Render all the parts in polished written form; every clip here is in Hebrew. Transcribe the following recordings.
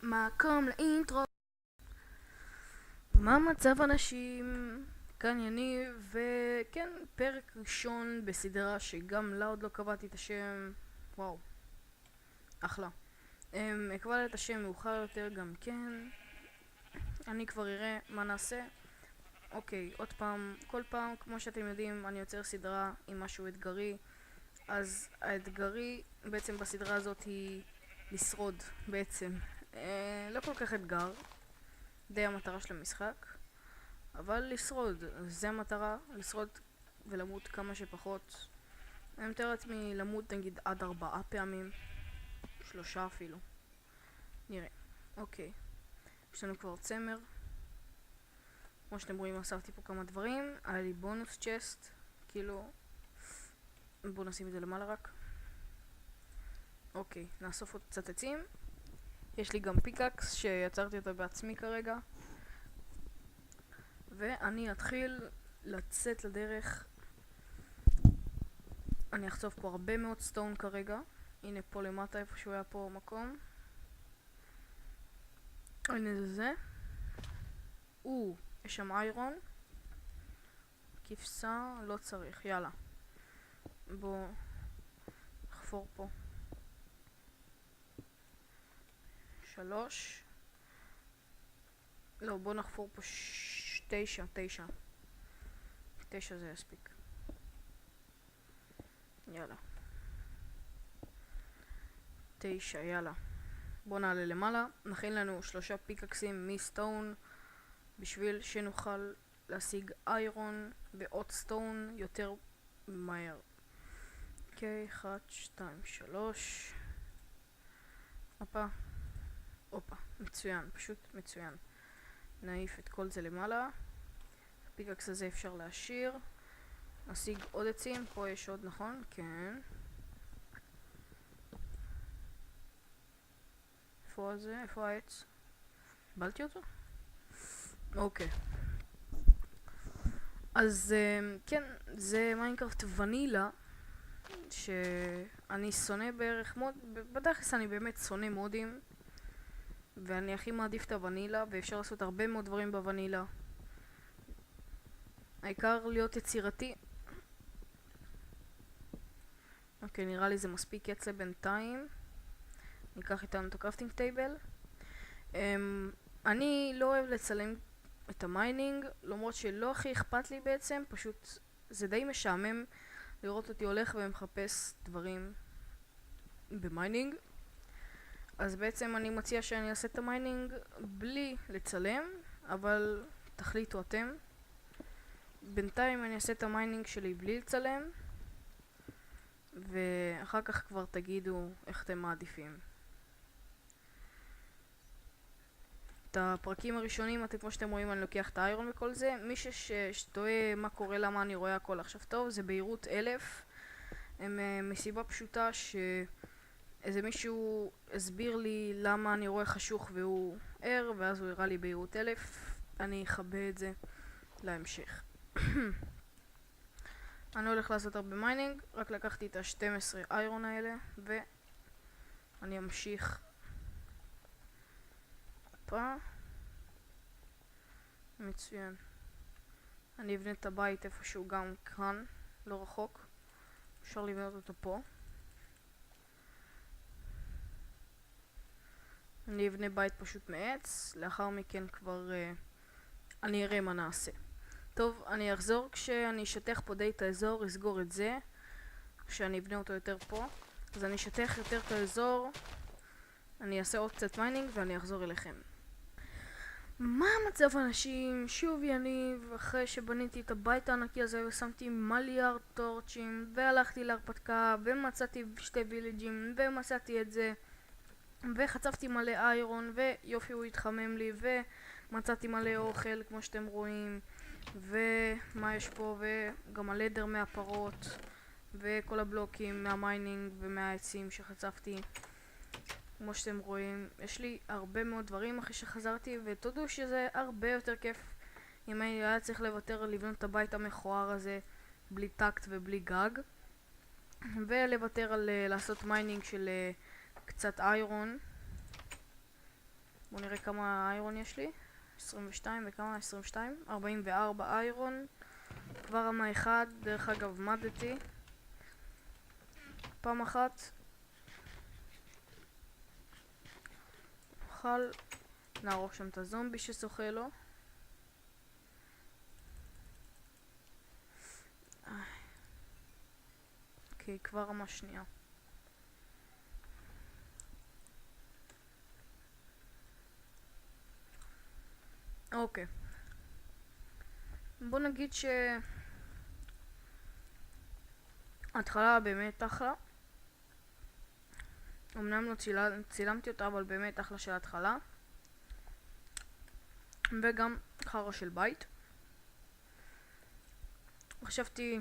מקום לאינטרו. מה מצב אנשים? כאן יניב, וכן, פרק ראשון בסדרה שגם לה עוד לא קבעתי את השם. וואו, אחלה. אקבע את השם מאוחר יותר גם כן. אני כבר אראה מה נעשה. אוקיי, עוד פעם, כל פעם, כמו שאתם יודעים, אני יוצר סדרה עם משהו אתגרי. אז האתגרי בעצם בסדרה הזאת היא לשרוד בעצם. לא כל כך אתגר, די המטרה של המשחק, אבל לשרוד, זה המטרה, לשרוד ולמות כמה שפחות. אני מתאר לעצמי למות נגיד עד 4 פעמים, 3 אפילו, נראה. אוקיי, יש לנו כבר צמר, כמו שאתם רואים אספתי פה כמה דברים, היה לי בונוס צ'סט, כאילו, בואו נשים את זה למעלה רק. אוקיי, נאסוף עוד קצת עצים. יש לי גם פיקאקס שיצרתי אותו בעצמי כרגע, ואני אתחיל לצאת לדרך. אני אחצוף פה הרבה מאוד סטון כרגע. הנה פה למטה איפשהו היה פה מקום. הנה זה. יש שם איירון. כבשה, לא צריך, יאללה. בוא נחפור פה. 3. לא, בוא נחפור פה 9. 9 זה יספיק. יאללה. 9, יאללה. בוא נעלה למעלה. נכין לנו 3 פיקקסים מסטון בשביל שנוכל להשיג איירון ועוד סטון יותר מהר. אוקיי, 1, 2, 3. הופה, מצוין, פשוט מצוין. נעיף את כל זה למעלה. הפיקקס הזה אפשר להשאיר. נשיג עוד עצים, פה יש עוד, נכון? כן. איפה זה? איפה העץ? בלתי אותו? אוקיי. אז כן, זה מיינקראפט ונילה, שאני שונא בערך מוד, בדרך כלל אני באמת שונא מודים, ואני הכי מעדיף את הוונילה, ואפשר לעשות הרבה מאוד דברים בוונילה. העיקר להיות יצירתי. אוקיי, נראה לי זה מספיק יצא בינתיים. ניקח איתנו את הקרפטינג טייבל. אני לא אוהב לצלם את המיינינג, למרות שלא הכי אכפת לי בעצם, פשוט זה די משעמם לראות אותי הולך ומחפש דברים במיינינג. אז בעצם אני מציע שאני אעשה את המיינינג בלי לצלם, אבל תחליטו אתם. בינתיים אני אעשה את המיינינג שלי בלי לצלם, ואחר כך כבר תגידו איך אתם מעדיפים. את הפרקים הראשונים, כמו שאתם רואים, אני לוקח את האיירון וכל זה. מי שתוהה מה קורה, למה אני רואה הכל עכשיו טוב, זה בהירות 1000. הם מסיבה פשוטה שאיזה מישהו הסביר לי למה אני רואה חשוך והוא ער, ואז הוא הראה לי בהירות 1000. אני אכבה את זה להמשך. אני הולך לעשות הרבה מיינינג, רק לקחתי את ה-12 איירון האלה, ואני אמשיך פה. מצוין. אני אבנה את הבית איפשהו גם כאן, לא רחוק. אפשר לבנות אותו פה. אני אבנה בית פשוט מעץ, לאחר מכן כבר אני אראה מה נעשה. טוב, אני אחזור כשאני אשטח פה די את האזור, אסגור את זה, כשאני אבנה אותו יותר פה. אז אני אשטח יותר את האזור, אני אעשה עוד קצת מיינינג ואני אחזור אליכם. מה המצב אנשים? שוב יניב, אחרי שבניתי את הבית הענקי הזה ושמתי מיליארד טורצ'ים והלכתי להרפתקה ומצאתי 2 וילג'ים ומצאתי את זה וחצפתי מלא איירון ויופי הוא התחמם לי ומצאתי מלא אוכל כמו שאתם רואים, ומה יש פה, וגם הלדר מהפרות וכל הבלוקים מהמיינינג ומהעצים שחצפתי. כמו שאתם רואים, יש לי הרבה מאוד דברים אחרי שחזרתי, ותודו שזה הרבה יותר כיף אם אני היה צריך לוותר לבנות את הבית המכוער הזה בלי טקט ובלי גג, ולוותר על לעשות מיינינג של קצת איירון. בואו נראה כמה איירון יש לי. 22 וכמה? 22? 44 איירון. כבר רמה 1, דרך אגב מדתי פעם אחת. נוכל נערוך שם את הזומבי ששוחה לו. אוקיי, כבר רמה שנייה. אוקיי. בוא נגיד ההתחלה באמת אחלה. אמנם לא צילמתי אותה, אבל באמת אחלה של התחלה. וגם חרא של בית. חשבתי...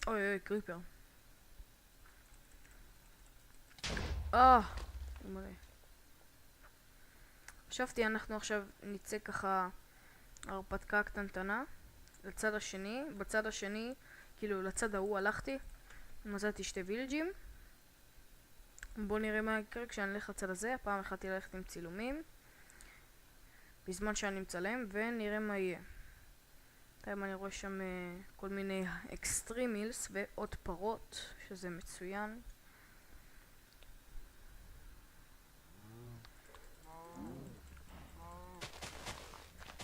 אוי אוי, קריפר. מלא. חשבתי אנחנו עכשיו נצא ככה הרפתקה קטנטנה לצד השני. בצד השני, כאילו לצד ההוא הלכתי, מצאתי שתי וילג'ים. בואו נראה מה יקרה כשאני אלך לצד הזה. הפעם החלטתי ללכת עם צילומים בזמן שאני מצלם, ונראה מה יהיה. בינתיים אני רואה שם כל מיני אקסטרימילס ועוד פרות, שזה מצוין.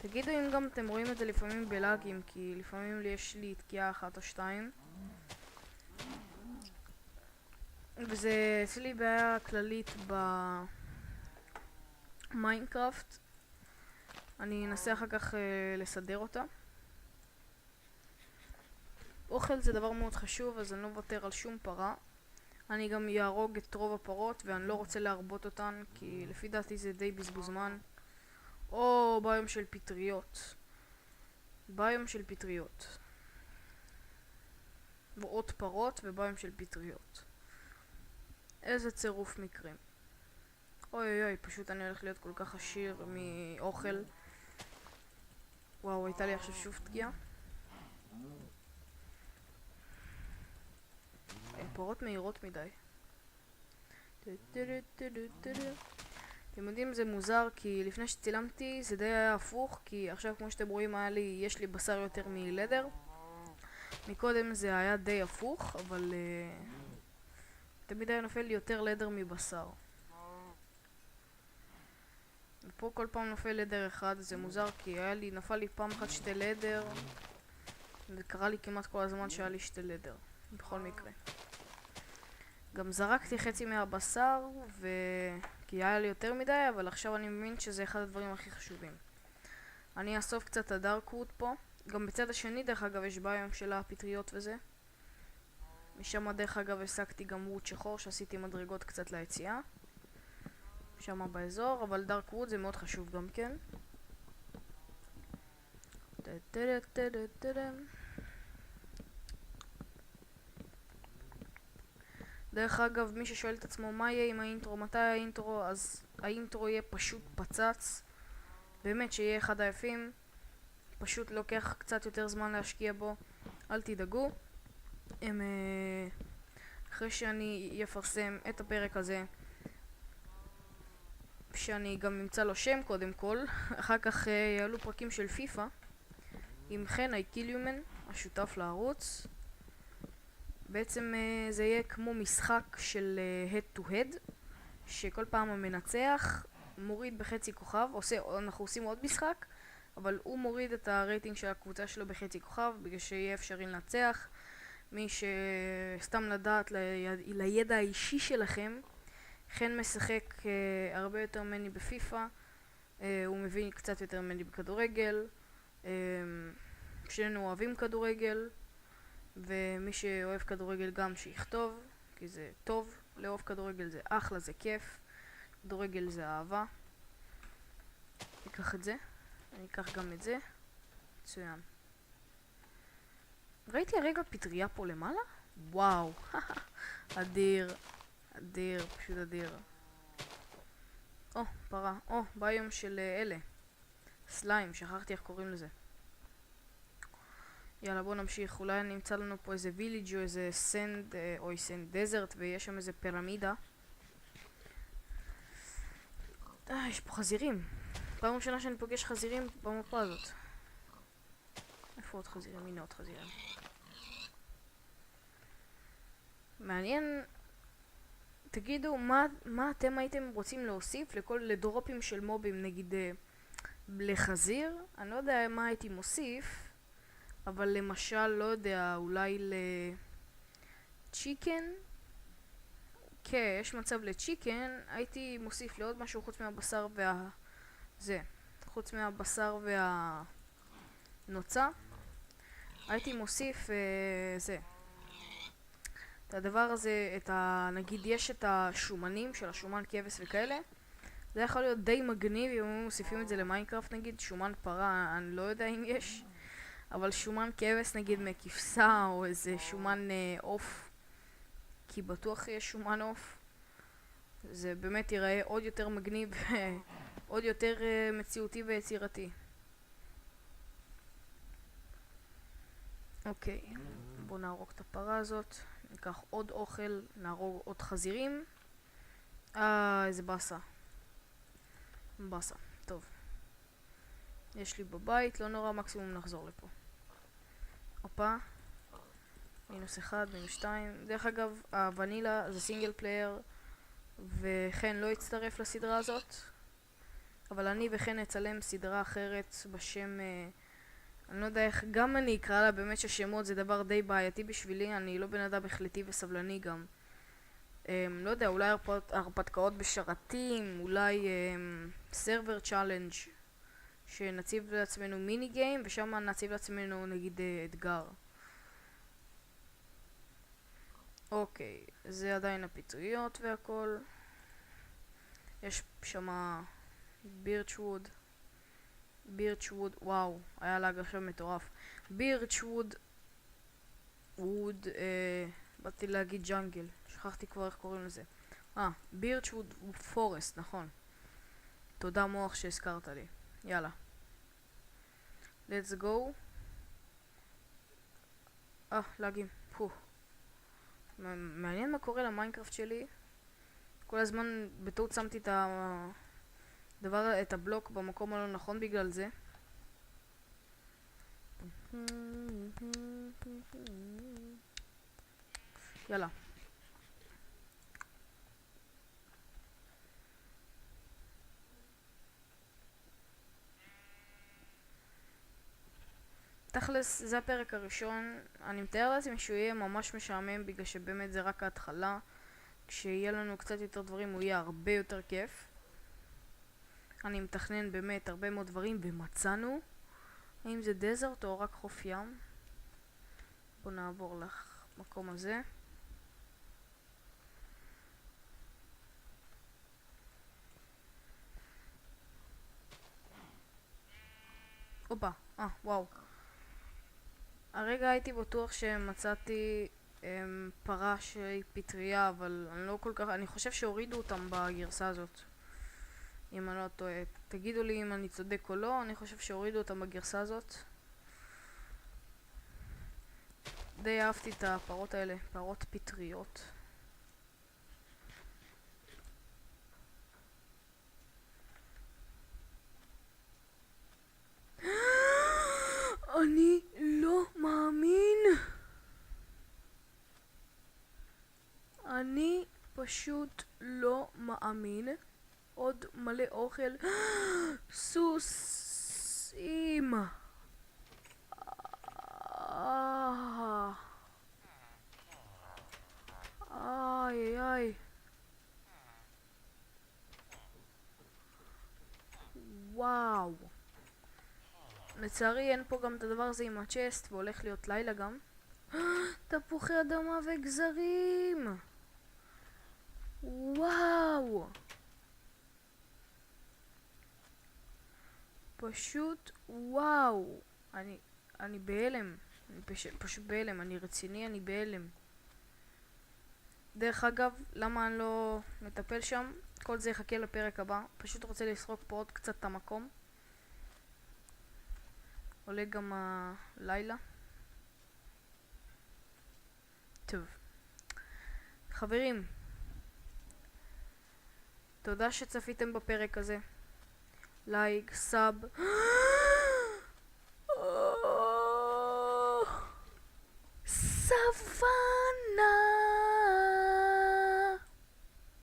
תגידו אם גם אתם רואים את זה לפעמים בלאגים, כי לפעמים יש לי תקיעה 1 או 2. וזה אצלי בעיה כללית במיינקראפט. אני אנסה אחר כך לסדר אותה. אוכל זה דבר מאוד חשוב, אז אני לא מוותר על שום פרה. אני גם יהרוג את רוב הפרות, ואני לא רוצה להרבות אותן, כי לפי דעתי זה די בזבוז זמן. או ביום של פטריות. ביום של פטריות. ועוד פרות וביום של פטריות. איזה צירוף מקרים. אוי אוי אוי, פשוט אני הולך להיות כל כך עשיר מאוכל. וואו, הייתה לי עכשיו שוב תקיעה. הן פרות מהירות מדי. אתם יודעים, זה מוזר, כי לפני שצילמתי זה די היה הפוך, כי עכשיו כמו שאתם רואים יש לי בשר יותר מלדר. מקודם זה היה די הפוך, אבל תמיד היה נופל לי יותר לדר מבשר. ופה כל פעם נופל לדר אחד, זה מוזר, כי נפל לי פעם אחת שתי לדר, וקרה לי כמעט כל הזמן שהיה לי שתי לדר, בכל מקרה. גם זרקתי חצי מהבשר, כי היה לי יותר מדי, אבל עכשיו אני מבין שזה אחד הדברים הכי חשובים. אני אאסוף קצת הדארקווד פה. גם בצד השני, דרך אגב, יש ביום של הפטריות וזה. משם דרך אגב השגתי גם ווד שחור, שעשיתי מדרגות קצת ליציאה. שם באזור, אבל דארקווד זה מאוד חשוב גם כן. דרך אגב, מי ששואל את עצמו מה יהיה עם האינטרו, מתי האינטרו, אז האינטרו יהיה פשוט פצץ. באמת שיהיה אחד היפים. פשוט לוקח קצת יותר זמן להשקיע בו, אל תדאגו. אחרי שאני אפרסם את הפרק הזה, שאני גם אמצא לו שם קודם כל, אחר כך יעלו פרקים של פיפה עם חן איקיליומן, השותף לערוץ. בעצם זה יהיה כמו משחק של head to head, שכל פעם המנצח מוריד בחצי כוכב, אנחנו עושים עוד משחק, אבל הוא מוריד את הרייטינג של הקבוצה שלו בחצי כוכב, בגלל שיהיה אפשרי לנצח. מי שסתם לדעת לידע האישי שלכם, חן משחק הרבה יותר ממני בפיפה, הוא מבין קצת יותר ממני בכדורגל, שנינו אוהבים כדורגל, ומי שאוהב כדורגל גם שיכתוב, כי זה טוב, לאהוב כדורגל זה אחלה, זה כיף, כדורגל זה אהבה. ניקח את זה, אני אקח גם את זה, מצוין. ראיתי הרגע פטריה פה למעלה? וואו, אדיר, אדיר, פשוט אדיר. פרה, ביום של אלה, סליים, שכחתי איך קוראים לזה. יאללה, בוא נמשיך. אולי נמצא לנו פה איזה ויליג' או איזה סנד, או סנד דזרט, ויש שם איזה פירמידה. יש פה חזירים. פעם ראשונה שאני פוגש חזירים במפה הזאת. איפה עוד חזירים? הנה עוד חזירים. מעניין. תגידו, מה אתם הייתם רוצים להוסיף לדרופים של מובים, נגיד לחזיר? אני לא יודע מה הייתי מוסיף, אבל למשל, לא יודע, אולי לצ'יקן? כן, יש מצב לצ'יקן. הייתי מוסיף לעוד משהו חוץ מהבשר חוץ מהבשר והנוצה. הייתי מוסיף את הדבר הזה, נגיד יש את השומנים של השומן כבש וכאלה. זה יכול להיות די מגניב אם הם מוסיפים את זה למיינקראפט, נגיד שומן פרה, אני לא יודע אם יש, אבל שומן כבש נגיד מכבשה, או איזה שומן עוף, כי בטוח יש שומן עוף. זה באמת ייראה עוד יותר מגניב, עוד יותר מציאותי ויצירתי. אוקיי, בואו נהרוג את הפרה הזאת, ניקח עוד אוכל, נהרוג עוד חזירים. איזה באסה. באסה, טוב. יש לי בבית, לא נורא, מקסימום נחזור לפה. הופה. -1, -2. דרך אגב, הוונילה זה סינגל פלייר, וכן לא יצטרף לסדרה הזאת. אבל אני וכן נצלם סדרה אחרת בשם... אני לא יודע איך, גם אני אקרא לה, באמת ששמות זה דבר די בעייתי בשבילי, אני לא בן אדם החלטי וסבלני גם. לא יודע, אולי הרפתקאות בשרתים, אולי סרבר צ'אלנג' שנציב לעצמנו מיני גיים, ושם נציב לעצמנו נגיד אתגר. אוקיי, זה עדיין הפיצויות והכל. יש שמה בירצ'ווד. בירצ'ווד, וואו, היה לה עכשיו מטורף. בירצ'ווד באתי להגיד ג'אנגל, שכחתי כבר איך קוראים לזה. בירצ'ווד פורסט, נכון. תודה מוח שהזכרת לי. יאללה. let's go. לגים. מעניין מה קורה למיינקראפט שלי. כל הזמן בטעות שמתי את הבלוק במקום הלא נכון בגלל זה. יאללה. תכלס, זה הפרק הראשון. אני מתאר לעצמי שהוא יהיה ממש משעמם בגלל שבאמת זה רק ההתחלה. כשיהיה לנו קצת יותר דברים הוא יהיה הרבה יותר כיף. אני מתכנן באמת הרבה מאוד דברים ומצאנו. האם זה דזרט או רק חוף ים? בואו נעבור למקום הזה. הופה, וואו. הרגע הייתי בטוח שמצאתי פרה שהיא פטריה, אבל אני לא כל כך... אני חושב שהורידו אותם בגרסה הזאת. אם אני לא טועה. תגידו לי אם אני צודק או לא, אני חושב שהורידו אותם בגרסה הזאת. די אהבתי את הפרות האלה, פרות פטריות. אני לא מאמין. אני פשוט לא מאמין. עוד מלא אוכל. סוסים. איי איי. וואו. לצערי אין פה גם את הדבר הזה עם הצ'סט, והולך להיות לילה גם. תפוחי אדמה וגזרים. וואו. פשוט וואו. אני בהלם. אני פשוט בהלם. אני רציני, אני בהלם. דרך אגב, למה אני לא מטפל שם? כל זה יחכה לפרק הבא. פשוט רוצה לסרוק פה עוד קצת את המקום. עולה גם הלילה. טוב. חברים. תודה שצפיתם בפרק הזה. לייק, סאב. סוון!